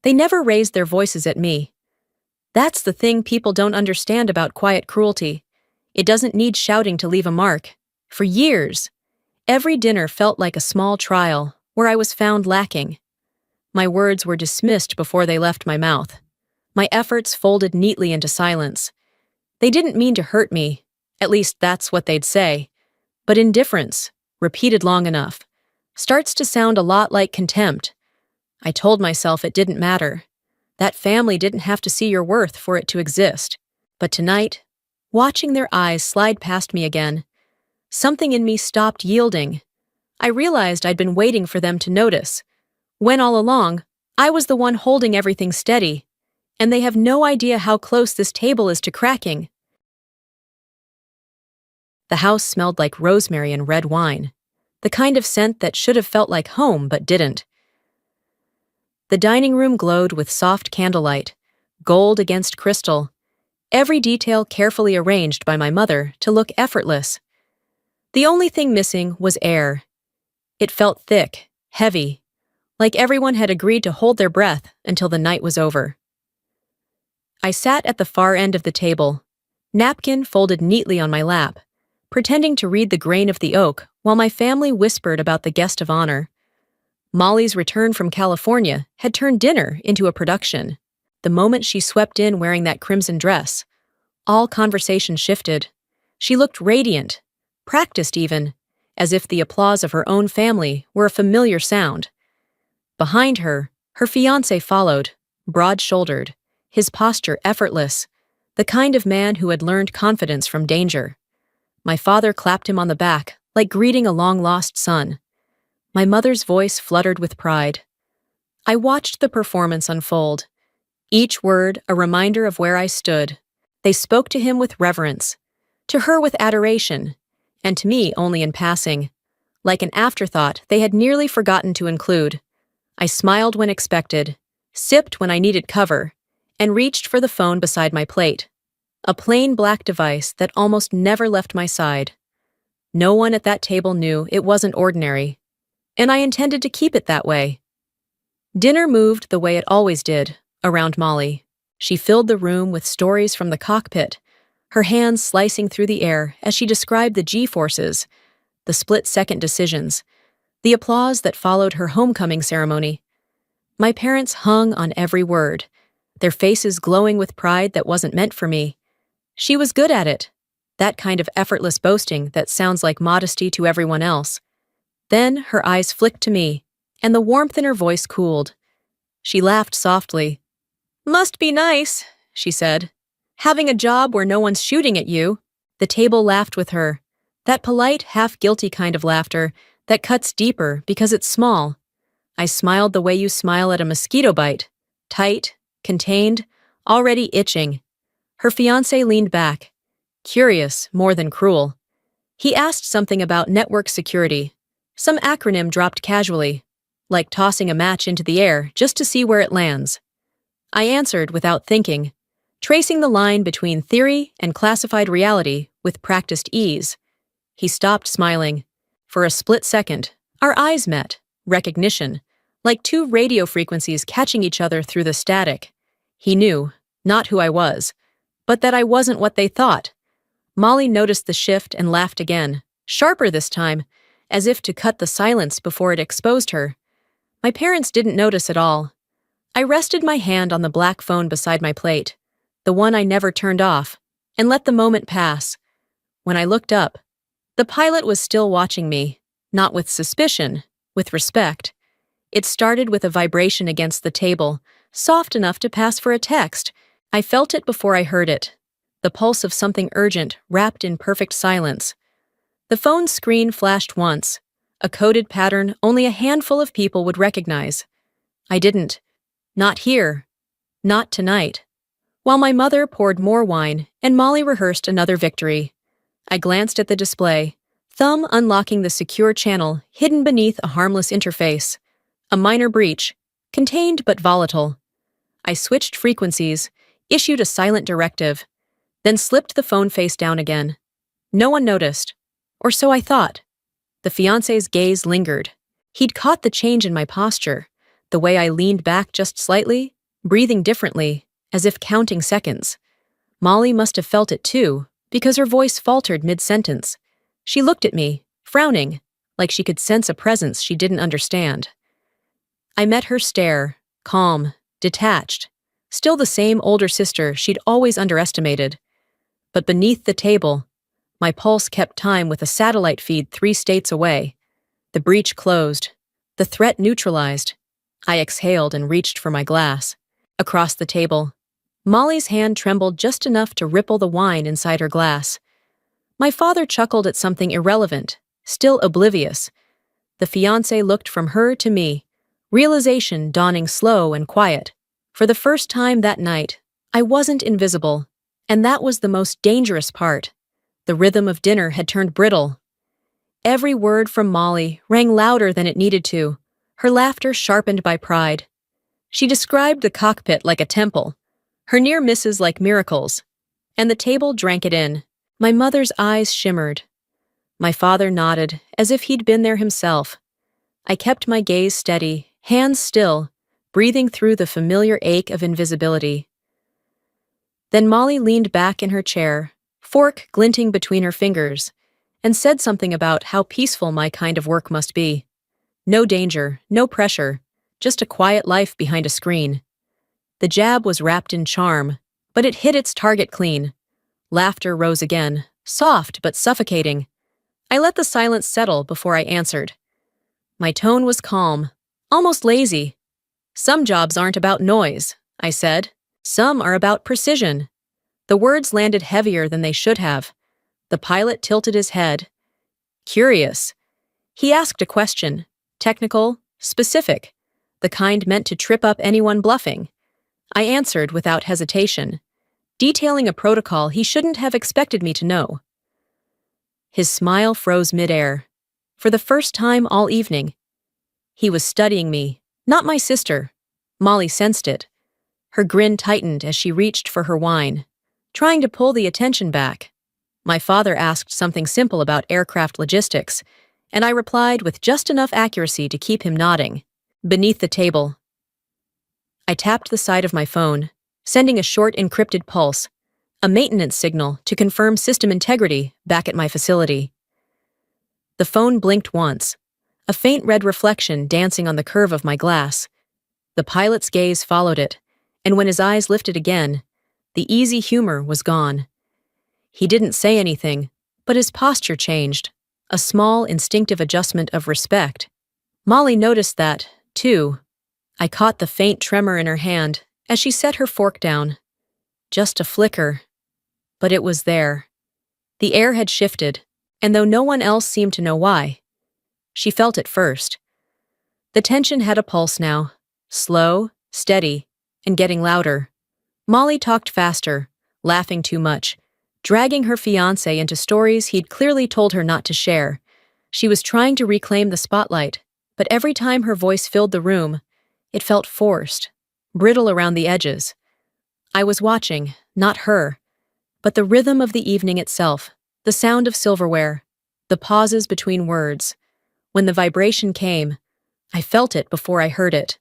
They never raised their voices at me. That's the thing people don't understand about quiet cruelty. It doesn't need shouting to leave a mark. For years, every dinner felt like a small trial where I was found lacking. My words were dismissed before they left my mouth. My efforts folded neatly into silence. They didn't mean to hurt me, at least that's what they'd say. But indifference, repeated long enough, starts to sound a lot like contempt. I told myself it didn't matter. That family didn't have to see your worth for it to exist. But tonight, watching their eyes slide past me again, something in me stopped yielding. I realized I'd been waiting for them to notice, when all along, I was the one holding everything steady, and they have no idea how close this table is to cracking. The house smelled like rosemary and red wine, the kind of scent that should have felt like home but didn't. The dining room glowed with soft candlelight, gold against crystal, every detail carefully arranged by my mother to look effortless. The only thing missing was air. It felt thick, heavy, like everyone had agreed to hold their breath until the night was over. I sat at the far end of the table, napkin folded neatly on my lap, pretending to read the grain of the oak while my family whispered about the guest of honor. Molly's return from California had turned dinner into a production. The moment she swept in wearing that crimson dress, all conversation shifted. She looked radiant, practiced even, as if the applause of her own family were a familiar sound. Behind her, her fiancé followed, broad-shouldered, his posture effortless, the kind of man who had learned confidence from danger. My father clapped him on the back, like greeting a long-lost son. My mother's voice fluttered with pride. I watched the performance unfold, each word a reminder of where I stood. They spoke to him with reverence, to her with adoration, and to me only in passing, like an afterthought they had nearly forgotten to include. I smiled when expected, sipped when I needed cover, and reached for the phone beside my plate, a plain black device that almost never left my side. No one at that table knew it wasn't ordinary, and I intended to keep it that way. Dinner moved the way it always did, around Molly. She filled the room with stories from the cockpit, her hands slicing through the air as she described the G-forces, the split-second decisions, the applause that followed her homecoming ceremony. My parents hung on every word, their faces glowing with pride that wasn't meant for me. She was good at it, that kind of effortless boasting that sounds like modesty to everyone else. Then her eyes flicked to me, and the warmth in her voice cooled. She laughed softly. "Must be nice," she said, "having a job where no one's shooting at you." The table laughed with her, that polite, half-guilty kind of laughter that cuts deeper because it's small. I smiled the way you smile at a mosquito bite, tight, contained, already itching. Her fiancé leaned back, curious more than cruel. He asked something about network security, some acronym dropped casually, like tossing a match into the air just to see where it lands. I answered without thinking, tracing the line between theory and classified reality with practiced ease. He stopped smiling. For a split second, our eyes met, recognition, like two radio frequencies catching each other through the static. He knew, not who I was, but that I wasn't what they thought. Molly noticed the shift and laughed again, sharper this time, as if to cut the silence before it exposed her. My parents didn't notice at all. I rested my hand on the black phone beside my plate, the one I never turned off, and let the moment pass. When I looked up, the pilot was still watching me, not with suspicion, with respect. It started with a vibration against the table, soft enough to pass for a text. I felt it before I heard it, the pulse of something urgent wrapped in perfect silence. The phone's screen flashed once, a coded pattern only a handful of people would recognize. I didn't. Not here. Not tonight. While my mother poured more wine and Molly rehearsed another victory, I glanced at the display, thumb unlocking the secure channel hidden beneath a harmless interface. A minor breach, contained but volatile. I switched frequencies, issued a silent directive, then slipped the phone face down again. No one noticed, or so I thought. The fiancé's gaze lingered. He'd caught the change in my posture, The way I leaned back just slightly, breathing differently, as if counting seconds. Molly must have felt it too, because her voice faltered mid-sentence. She looked at me, frowning, like she could sense a presence she didn't understand. I met her stare, calm, detached, still the same older sister she'd always underestimated. But beneath the table, my pulse kept time with a satellite feed 3 states away. The breach closed, the threat neutralized. I exhaled and reached for my glass. Across the table, Molly's hand trembled just enough to ripple the wine inside her glass. My father chuckled at something irrelevant, still oblivious. The fiancé looked from her to me, realization dawning slow and quiet. For the first time that night, I wasn't invisible, and that was the most dangerous part. The rhythm of dinner had turned brittle. Every word from Molly rang louder than it needed to, her laughter sharpened by pride. She described the cockpit like a temple, her near misses like miracles, and the table drank it in. My mother's eyes shimmered. My father nodded, as if he'd been there himself. I kept my gaze steady, hands still, breathing through the familiar ache of invisibility. Then Molly leaned back in her chair, fork glinting between her fingers, and said something about how peaceful my kind of work must be. No danger, no pressure, just a quiet life behind a screen. The jab was wrapped in charm, but it hit its target clean. Laughter rose again, soft but suffocating. I let the silence settle before I answered. My tone was calm, almost lazy. Some jobs aren't about noise, I said. Some are about precision. The words landed heavier than they should have. The pilot tilted his head. Curious. He asked a question, technical, specific, the kind meant to trip up anyone bluffing. I answered without hesitation, detailing a protocol he shouldn't have expected me to know. His smile froze midair. For the first time all evening. He was studying me, not my sister. Molly sensed it. Her grin tightened as she reached for her wine, trying to pull the attention back. My father asked something simple about aircraft logistics, and I replied with just enough accuracy to keep him nodding. Beneath the table, I tapped the side of my phone, sending a short encrypted pulse, a maintenance signal to confirm system integrity back at my facility. The phone blinked once, a faint red reflection dancing on the curve of my glass. The pilot's gaze followed it, and when his eyes lifted again, the easy humor was gone. He didn't say anything, but his posture changed, a small instinctive adjustment of respect. Molly noticed that, too. I caught the faint tremor in her hand as she set her fork down. Just a flicker. But it was there. The air had shifted, and though no one else seemed to know why, she felt it first. The tension had a pulse now, slow, steady, and getting louder. Molly talked faster, laughing too much, dragging her fiancé into stories he'd clearly told her not to share. She was trying to reclaim the spotlight, but every time her voice filled the room, it felt forced, brittle around the edges. I was watching, not her, but the rhythm of the evening itself, the sound of silverware, the pauses between words. When the vibration came, I felt it before I heard it.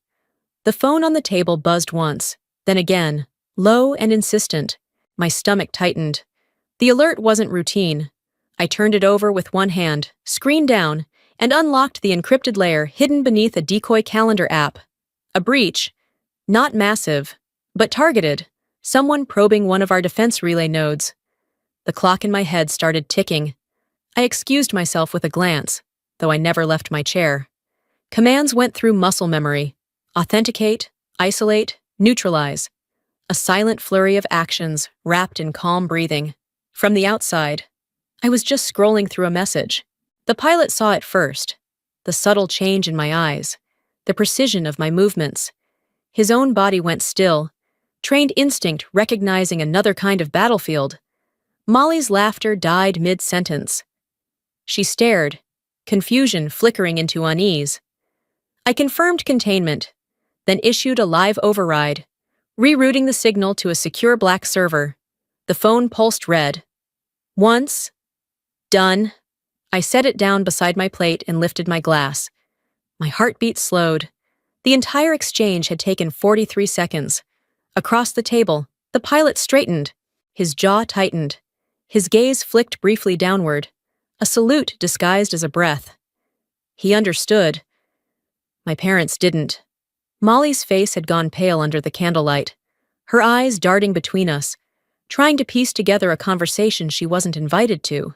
The phone on the table buzzed once, then again, low and insistent. My stomach tightened. The alert wasn't routine. I turned it over with one hand, screen down, and unlocked the encrypted layer hidden beneath a decoy calendar app. A breach, not massive, but targeted, someone probing one of our defense relay nodes. The clock in my head started ticking. I excused myself with a glance, though I never left my chair. Commands went through muscle memory. Authenticate, isolate, neutralize. A silent flurry of actions wrapped in calm breathing. From the outside, I was just scrolling through a message. The pilot saw it first. The subtle change in my eyes. The precision of my movements. His own body went still, trained instinct recognizing another kind of battlefield. Molly's laughter died mid-sentence. She stared, confusion flickering into unease. I confirmed containment, then issued a live override, rerouting the signal to a secure black server. The phone pulsed red. Once. Done. I set it down beside my plate and lifted my glass. My heartbeat slowed. The entire exchange had taken 43 seconds. Across the table, the pilot straightened. His jaw tightened. His gaze flicked briefly downward, a salute disguised as a breath. He understood. My parents didn't. Molly's face had gone pale under the candlelight, her eyes darting between us, trying to piece together a conversation she wasn't invited to.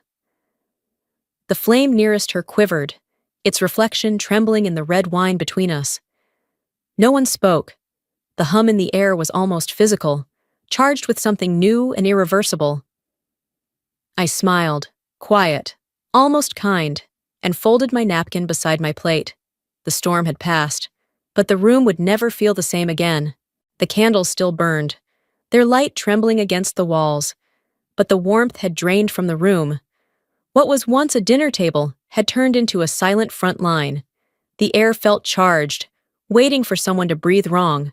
The flame nearest her quivered, its reflection trembling in the red wine between us. No one spoke. The hum in the air was almost physical, charged with something new and irreversible. I smiled, quiet, almost kind, and folded my napkin beside my plate. The storm had passed, but the room would never feel the same again. The candles still burned, their light trembling against the walls, but the warmth had drained from the room. What was once a dinner table had turned into a silent front line. The air felt charged, waiting for someone to breathe wrong.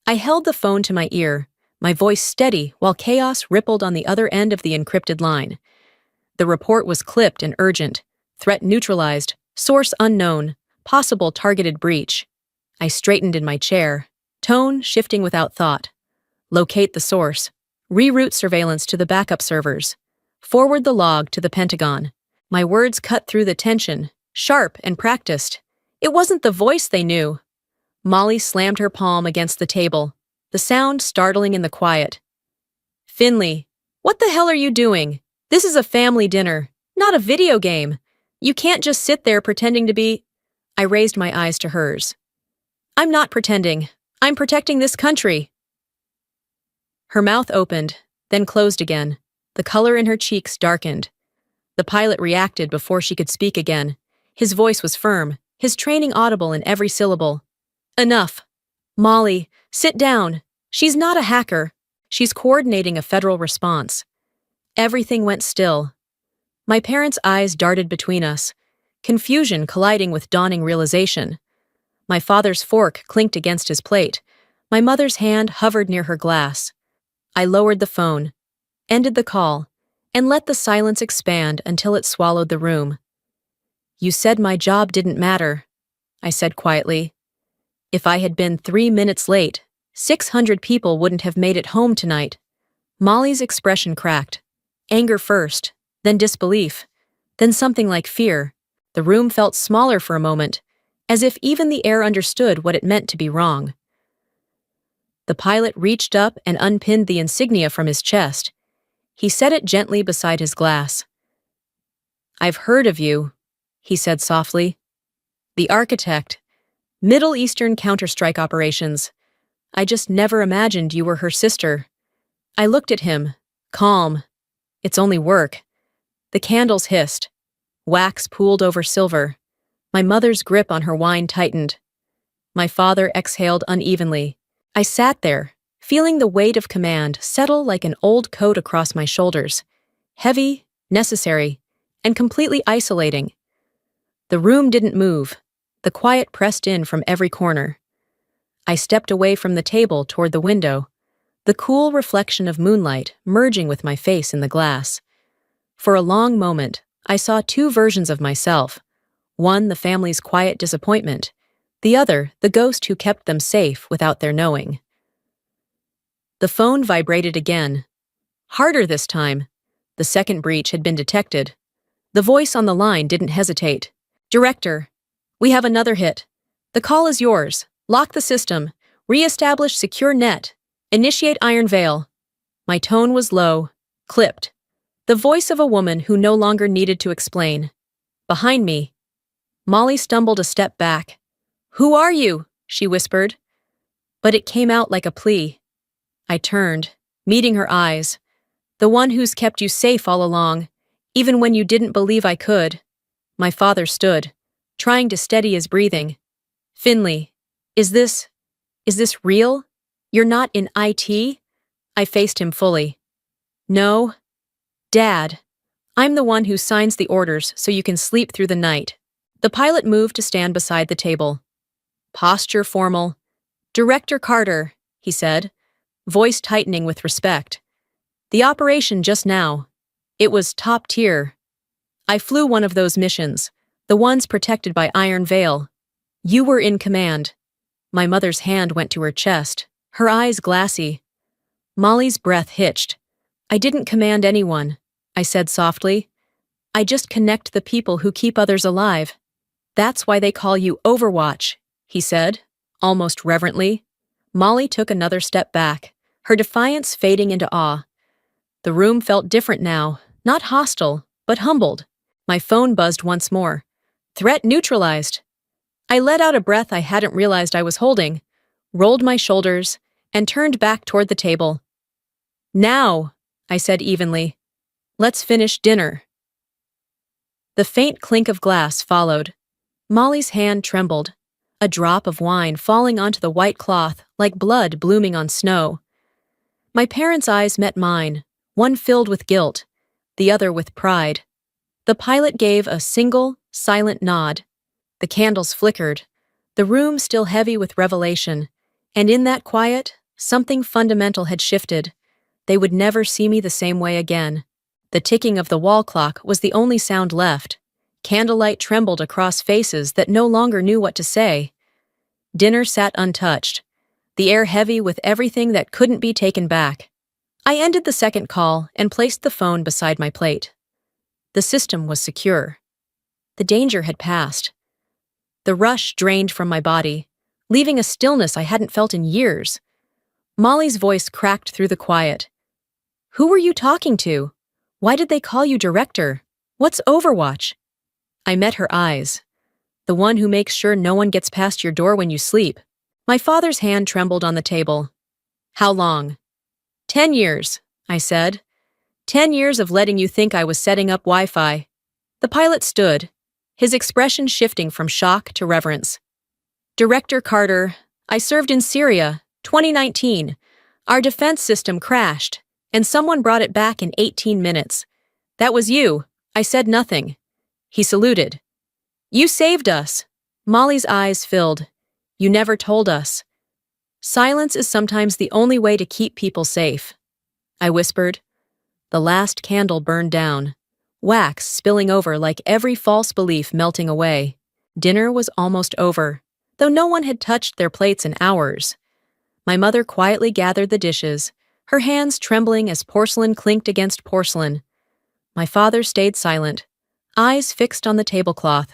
I held the phone to my ear, my voice steady while chaos rippled on the other end of the encrypted line. The report was clipped and urgent. Threat neutralized, source unknown, possible targeted breach. I straightened in my chair, tone shifting without thought. Locate the source. Reroute surveillance to the backup servers. Forward the log to the Pentagon. My words cut through the tension, sharp and practiced. It wasn't the voice they knew. Molly slammed her palm against the table, the sound startling in the quiet. Finley, what the hell are you doing? This is a family dinner, not a video game. You can't just sit there pretending to be... I raised my eyes to hers. I'm not pretending. I'm protecting this country. Her mouth opened, then closed again. The color in her cheeks darkened. The pilot reacted before she could speak again. His voice was firm, his training audible in every syllable. Enough. Molly, sit down. She's not a hacker. She's coordinating a federal response. Everything went still. My parents' eyes darted between us, confusion colliding with dawning realization. My father's fork clinked against his plate. My mother's hand hovered near her glass. I lowered the phone, ended the call, and let the silence expand until it swallowed the room. You said my job didn't matter, I said quietly. If I had been 3 minutes late, 600 people wouldn't have made it home tonight. Molly's expression cracked. Anger first, then disbelief, then something like fear. The room felt smaller for a moment, as if even the air understood what it meant to be wrong. The pilot reached up and unpinned the insignia from his chest. He set it gently beside his glass. I've heard of you, he said softly. The architect. Middle Eastern counter-strike operations. I just never imagined you were her sister. I looked at him, calm. It's only work. The candles hissed. Wax pooled over silver. My mother's grip on her wine tightened. My father exhaled unevenly. I sat there, feeling the weight of command settle like an old coat across my shoulders. Heavy, necessary, and completely isolating. The room didn't move. The quiet pressed in from every corner. I stepped away from the table toward the window, the cool reflection of moonlight merging with my face in the glass. For a long moment, I saw two versions of myself. One, the family's quiet disappointment. The other, the ghost who kept them safe without their knowing. The phone vibrated again. Harder this time. The second breach had been detected. The voice on the line didn't hesitate. Director, we have another hit. The call is yours. Lock the system. Re-establish secure net. Initiate Iron Veil. My tone was low, clipped. The voice of a woman who no longer needed to explain. Behind me. Molly stumbled a step back. Who are you? She whispered. But it came out like a plea. I turned, meeting her eyes. The one who's kept you safe all along, even when you didn't believe I could. My father stood, trying to steady his breathing. Finley, is this real? You're not in IT? I faced him fully. No. Dad, I'm the one who signs the orders so you can sleep through the night. The pilot moved to stand beside the table. Posture formal. Director Carter, he said, voice tightening with respect. The operation just now. It was top tier. I flew one of those missions, the ones protected by Iron Veil. You were in command. My mother's hand went to her chest, her eyes glassy. Molly's breath hitched. I didn't command anyone, I said softly. I just connect the people who keep others alive. That's why they call you Overwatch, he said, almost reverently. Molly took another step back, her defiance fading into awe. The room felt different now, not hostile, but humbled. My phone buzzed once more. Threat neutralized. I let out a breath I hadn't realized I was holding, rolled my shoulders, and turned back toward the table. Now, I said evenly. Let's finish dinner. The faint clink of glass followed. Molly's hand trembled, a drop of wine falling onto the white cloth like blood blooming on snow. My parents' eyes met mine, one filled with guilt, the other with pride. The pilot gave a single, silent nod. The candles flickered, the room still heavy with revelation, and in that quiet, something fundamental had shifted. They would never see me the same way again. The ticking of the wall clock was the only sound left. Candlelight trembled across faces that no longer knew what to say. Dinner sat untouched, the air heavy with everything that couldn't be taken back. I ended the second call and placed the phone beside my plate. The system was secure. The danger had passed. The rush drained from my body, leaving a stillness I hadn't felt in years. Molly's voice cracked through the quiet. Who were you talking to? Why did they call you director? What's Overwatch? I met her eyes. The one who makes sure no one gets past your door when you sleep. My father's hand trembled on the table. How long? 10 years, I said. 10 years of letting you think I was setting up Wi-Fi. The pilot stood, his expression shifting from shock to reverence. Director Carter, I served in Syria, 2019. Our defense system crashed, and someone brought it back in 18 minutes. That was you. I said nothing. He saluted. You saved us. Molly's eyes filled. You never told us. Silence is sometimes the only way to keep people safe. I whispered. The last candle burned down, wax spilling over like every false belief melting away. Dinner was almost over, though no one had touched their plates in hours. My mother quietly gathered the dishes, her hands trembling as porcelain clinked against porcelain. My father stayed silent, eyes fixed on the tablecloth.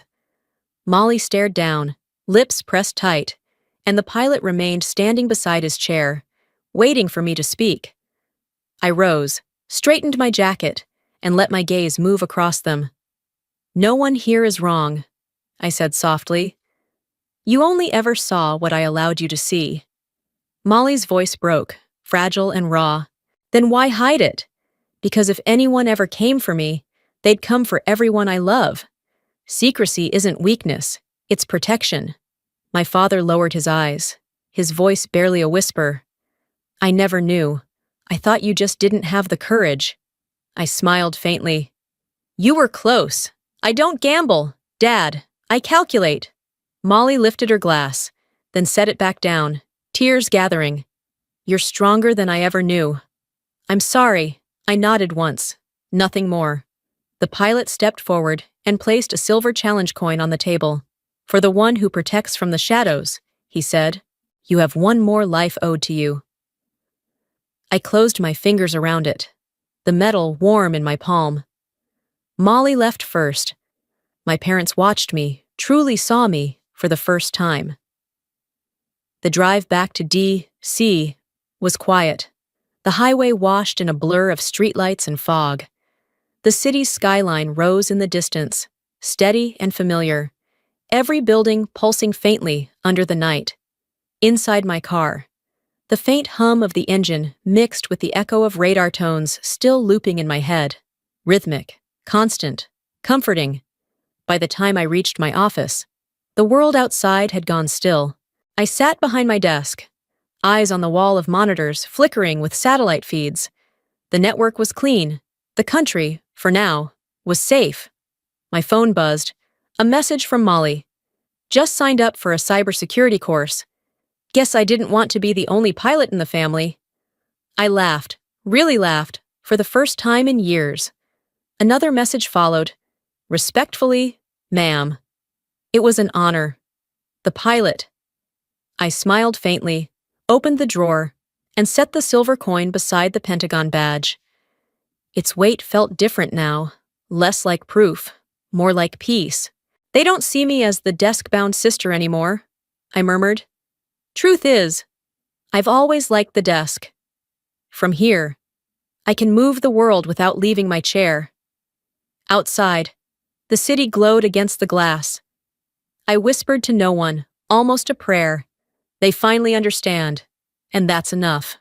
Molly stared down, lips pressed tight, and the pilot remained standing beside his chair, waiting for me to speak. I rose, straightened my jacket, and let my gaze move across them. No one here is wrong, I said softly. You only ever saw what I allowed you to see. Molly's voice broke, fragile and raw. Then why hide it? Because if anyone ever came for me, they'd come for everyone I love. Secrecy isn't weakness, it's protection. My father lowered his eyes, his voice barely a whisper. I never knew. I thought you just didn't have the courage. I smiled faintly. You were close. I don't gamble, Dad. I calculate. Molly lifted her glass, then set it back down, tears gathering. You're stronger than I ever knew. I'm sorry. I nodded once. Nothing more. The pilot stepped forward and placed a silver challenge coin on the table. For the one who protects from the shadows, he said, you have one more life owed to you. I closed my fingers around it, the metal warm in my palm. Molly left first. My parents watched me, truly saw me, for the first time. The drive back to D.C. was quiet. The highway washed in a blur of streetlights and fog. The city's skyline rose in the distance, steady and familiar, every building pulsing faintly under the night. Inside my car, the faint hum of the engine mixed with the echo of radar tones still looping in my head, rhythmic, constant, comforting. By the time I reached my office, the world outside had gone still. I sat behind my desk, eyes on the wall of monitors flickering with satellite feeds. The network was clean. The country, for now, was safe. My phone buzzed. A message from Molly. Just signed up for a cybersecurity course. Guess I didn't want to be the only pilot in the family. I laughed, really laughed, for the first time in years. Another message followed. Respectfully, ma'am. It was an honor. The pilot. I smiled faintly, opened the drawer, and set the silver coin beside the Pentagon badge. Its weight felt different now, less like proof, more like peace. They don't see me as the desk-bound sister anymore, I murmured. Truth is, I've always liked the desk. From here, I can move the world without leaving my chair. Outside, the city glowed against the glass. I whispered to no one, almost a prayer. They finally understand, and that's enough.